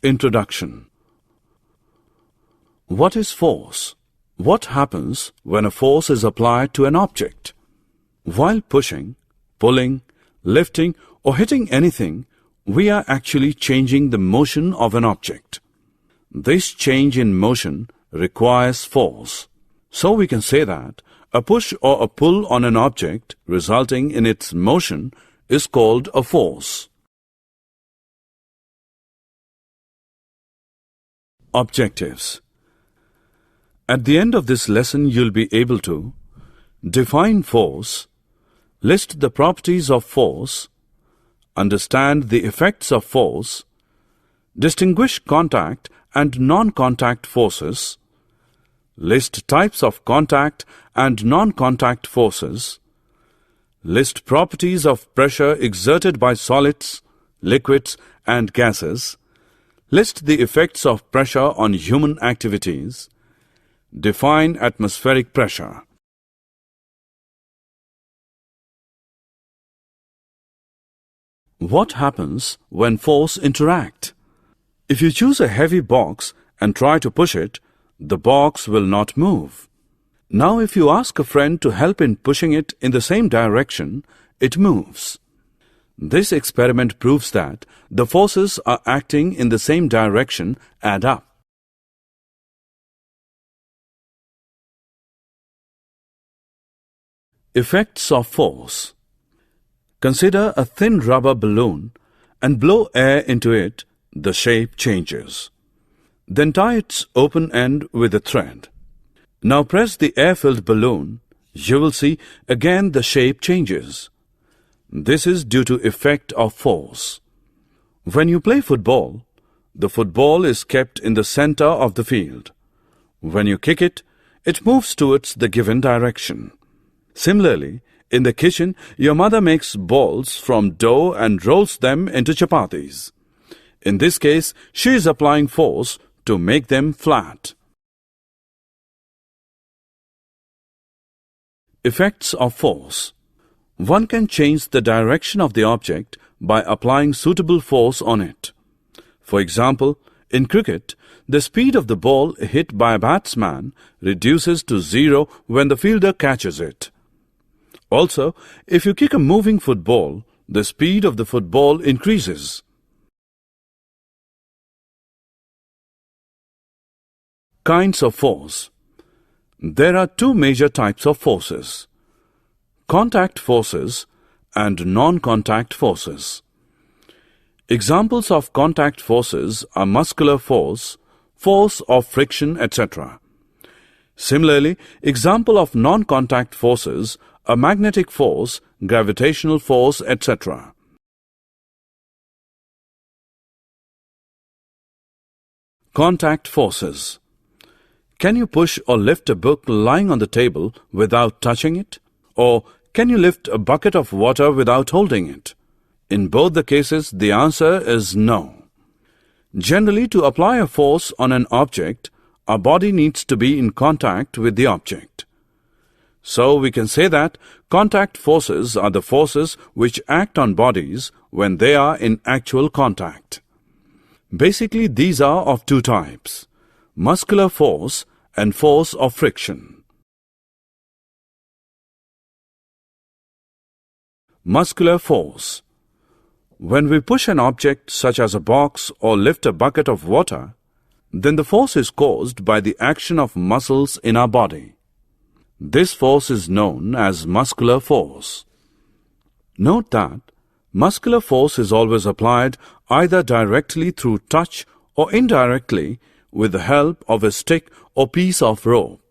Introduction. What is force? What happens when a force is applied to an object? While pushing, pulling, lifting, or hitting anything, we are actually changing the motion of an object. This change in motion requires force. So we can say that a push or a pull on an object resulting in its motion is called a force. Objectives. At the end of this lesson, you'll be able to define force, list the properties of force, understand the effects of force, distinguish contact and non-contact forces, list types of contact and non-contact forces, list properties of pressure exerted by solids, liquids and gases, list the effects of pressure on human activities, define atmospheric pressure. What happens when force interact? If you choose a heavy box and try to push it, the box will not move. Now if you ask a friend to help in pushing it in the same direction, it moves. This experiment proves that the forces are acting in the same direction add up. Effects of force. Consider a thin rubber balloon and blow air into it, the shape changes. Then tie its open end with a thread. Now press the air-filled balloon. You will see again the shape changes. This is due to effect of force. When you play football, the football is kept in the center of the field. When you kick it, it moves towards the given direction. Similarly, in the kitchen, your mother makes balls from dough and rolls them into chapatis. In this case, she is applying force to make them flat. Effects of force. One can change the direction of the object by applying suitable force on it. For example, in cricket, the speed of the ball hit by a batsman reduces to 0 when the fielder catches it. Also, if you kick a moving football, the speed of the football increases. Kinds of force. There are two major types of forces: contact forces and non-contact forces. Examples of contact forces are muscular force, force of friction, etc. Similarly, example of non-contact forces are magnetic force, gravitational force, etc. Contact forces. Can you push or lift a book lying on the table without touching it? Or can you lift a bucket of water without holding it? In both the cases, the answer is no. Generally, to apply a force on an object, our body needs to be in contact with the object. So we can say that contact forces are the forces which act on bodies when they are in actual contact. Basically, these are of two types: muscular force and force of friction. Muscular force. When we push an object such as a box or lift a bucket of water, then the force is caused by the action of muscles in our body. This force is known as muscular force. Note that muscular force is always applied either directly through touch or indirectly with the help of a stick or piece of rope.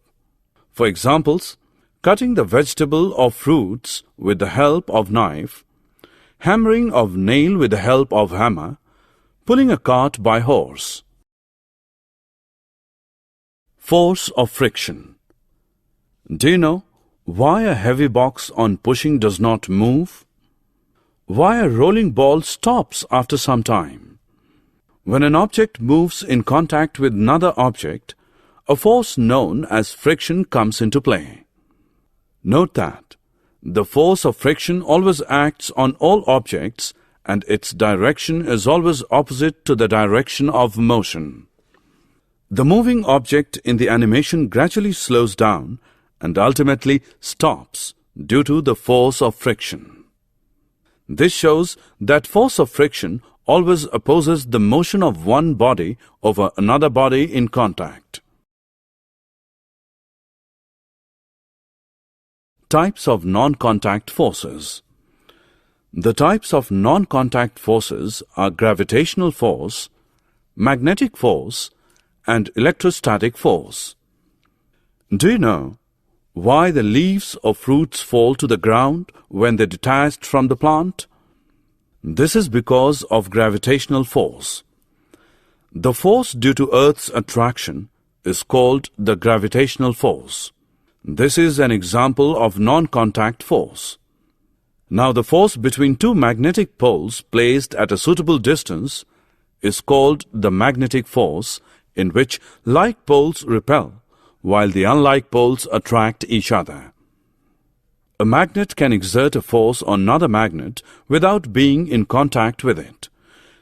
For examples, cutting the vegetable or fruits with the help of knife, hammering of nail with the help of hammer, pulling a cart by horse. Force of friction. Do you know why a heavy box on pushing does not move? Why a rolling ball stops after some time? When an object moves in contact with another object, a force known as friction comes into play. Note that the force of friction always acts on all objects and its direction is always opposite to the direction of motion. The moving object in the animation gradually slows down and ultimately stops due to the force of friction. This shows that force of friction always opposes the motion of one body over another body in contact. Types of non-contact forces. The types of non-contact forces are gravitational force, magnetic force, and electrostatic force. Do you know why the leaves of fruits fall to the ground when they detached from the plant? This is because of gravitational force. The force due to Earth's attraction is called the gravitational force. This is an example of non-contact force. Now, the force between two magnetic poles placed at a suitable distance is called the magnetic force, in which like poles repel, while the unlike poles attract each other. A magnet can exert a force on another magnet without being in contact with it.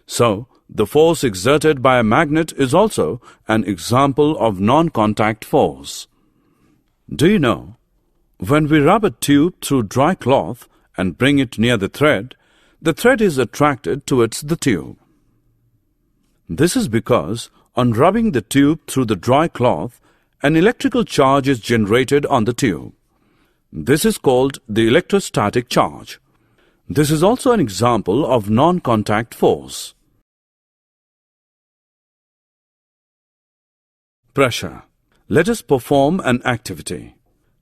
So, the force exerted by a magnet is also an example of non-contact force. Do you know, when we rub a tube through dry cloth and bring it near the thread is attracted towards the tube. This is because on rubbing the tube through the dry cloth, an electrical charge is generated on the tube. This is called the electrostatic charge. This is also an example of non-contact force. Pressure. Let us perform an activity.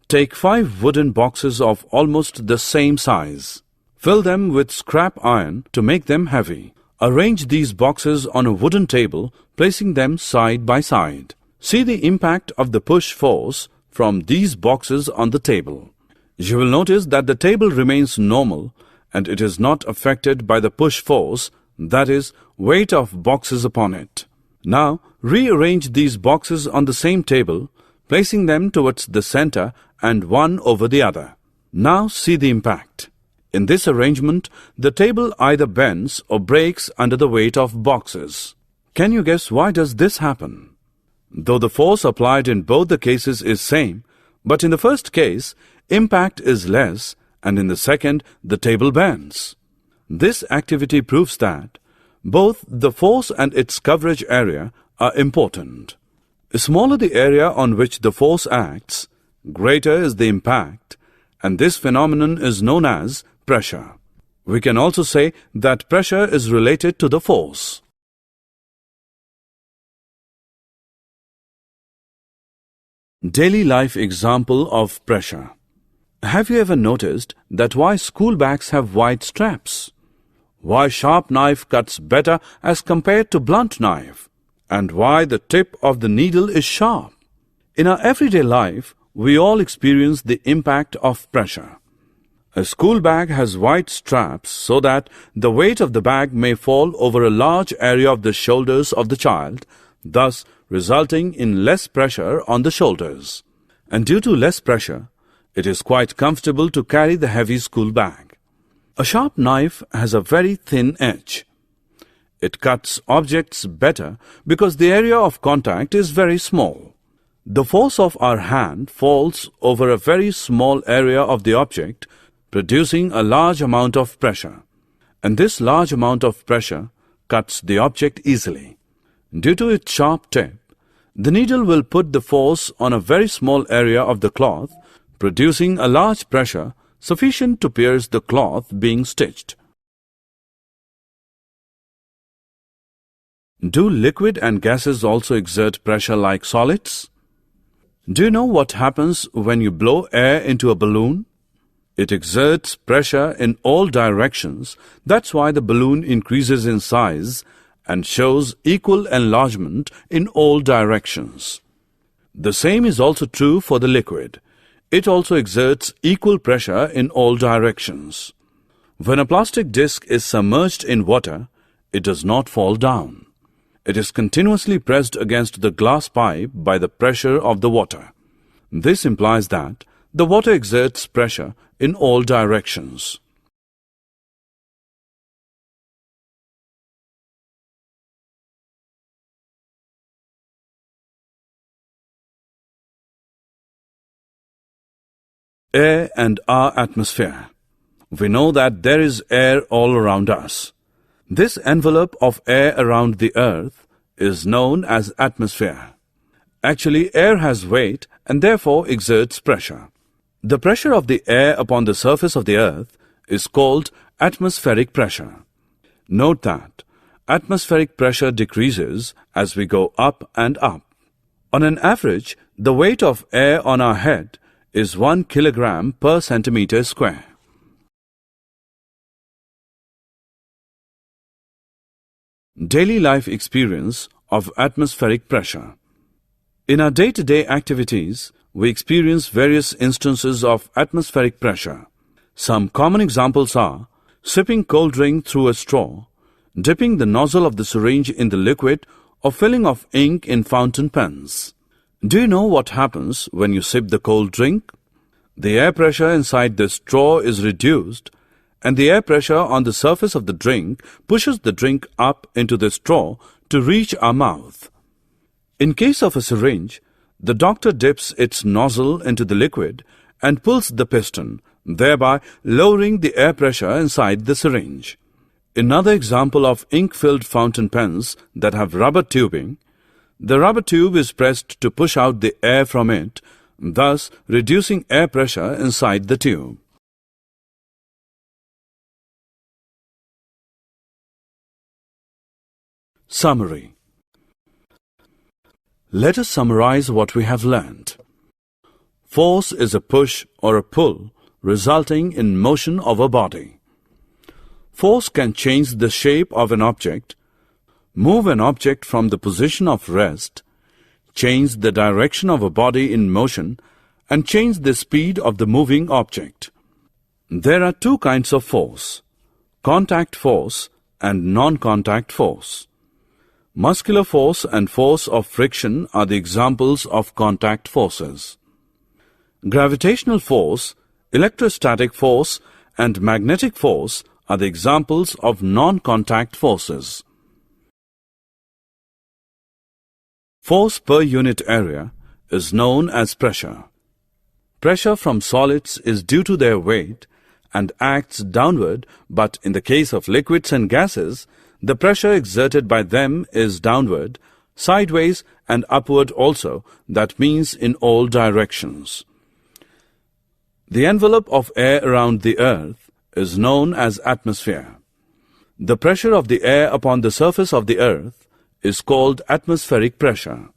Take 5 wooden boxes of almost the same size. Fill them with scrap iron to make them heavy. Arrange these boxes on a wooden table, placing them side by side. See the impact of the push force from these boxes on the table. You will notice that the table remains normal and it is not affected by the push force, that is, weight of boxes upon it. Now, rearrange these boxes on the same table, placing them towards the center and one over the other. Now see the impact. In this arrangement, the table either bends or breaks under the weight of boxes. Can you guess why does this happen? Though the force applied in both the cases is same, but in the first case, impact is less, and in the second, the table bends. This activity proves that both the force and its coverage area are important. The smaller the area on which the force acts, greater is the impact, and this phenomenon is known as pressure. We can also say that pressure is related to the force. Daily life example of pressure. Have you ever noticed that why school bags have white straps? Why sharp knife cuts better as compared to blunt knife? And why the tip of the needle is sharp? In our everyday life, we all experience the impact of pressure. A school bag has white straps so that the weight of the bag may fall over a large area of the shoulders of the child, thus resulting in less pressure on the shoulders. And due to less pressure, it is quite comfortable to carry the heavy school bag. A sharp knife has a very thin edge. It cuts objects better because the area of contact is very small. The force of our hand falls over a very small area of the object, producing a large amount of pressure. And this large amount of pressure cuts the object easily. Due to its sharp tip, the needle will put the force on a very small area of the cloth, producing a large pressure sufficient to pierce the cloth being stitched. Do liquid and gases also exert pressure like solids? Do you know what happens when you blow air into a balloon? It exerts pressure in all directions. That's why the balloon increases in size and shows equal enlargement in all directions. The same is also true for the liquid. It also exerts equal pressure in all directions. When a plastic disc is submerged in water, it does not fall down. It is continuously pressed against the glass pipe by the pressure of the water. This implies that the water exerts pressure in all directions. Air and our atmosphere. We know that there is air all around us. This envelope of air around the earth is known as atmosphere. Actually, air has weight and therefore exerts pressure. The pressure of the air upon the surface of the earth is called atmospheric pressure. Note that atmospheric pressure decreases as we go up and up. On an average, the weight of air on our head is 1 kilogram per centimeter square. Daily life experience of atmospheric pressure. In our day-to-day activities, we experience various instances of atmospheric pressure. Some common examples are sipping cold drink through a straw, dipping the nozzle of the syringe in the liquid, or filling of ink in fountain pens. Do you know what happens when you sip the cold drink? The air pressure inside the straw is reduced, and the air pressure on the surface of the drink pushes the drink up into the straw to reach our mouth. In case of a syringe, the doctor dips its nozzle into the liquid and pulls the piston, thereby lowering the air pressure inside the syringe. Another example of ink-filled fountain pens that have rubber tubing, the rubber tube is pressed to push out the air from it, thus reducing air pressure inside the tube. Summary. Let us summarize what we have learned. Force is a push or a pull resulting in motion of a body. Force can change the shape of an object, move an object from the position of rest, change the direction of a body in motion, and change the speed of the moving object. There are two kinds of force: contact force and non-contact force. Muscular force and force of friction are the examples of contact forces. Gravitational force, electrostatic force, and magnetic force are the examples of non-contact forces. Force per unit area is known as pressure. Pressure from solids is due to their weight and acts downward, but in the case of liquids and gases, the pressure exerted by them is downward, sideways and upward also, that means in all directions. The envelope of air around the earth is known as atmosphere. The pressure of the air upon the surface of the earth is called atmospheric pressure.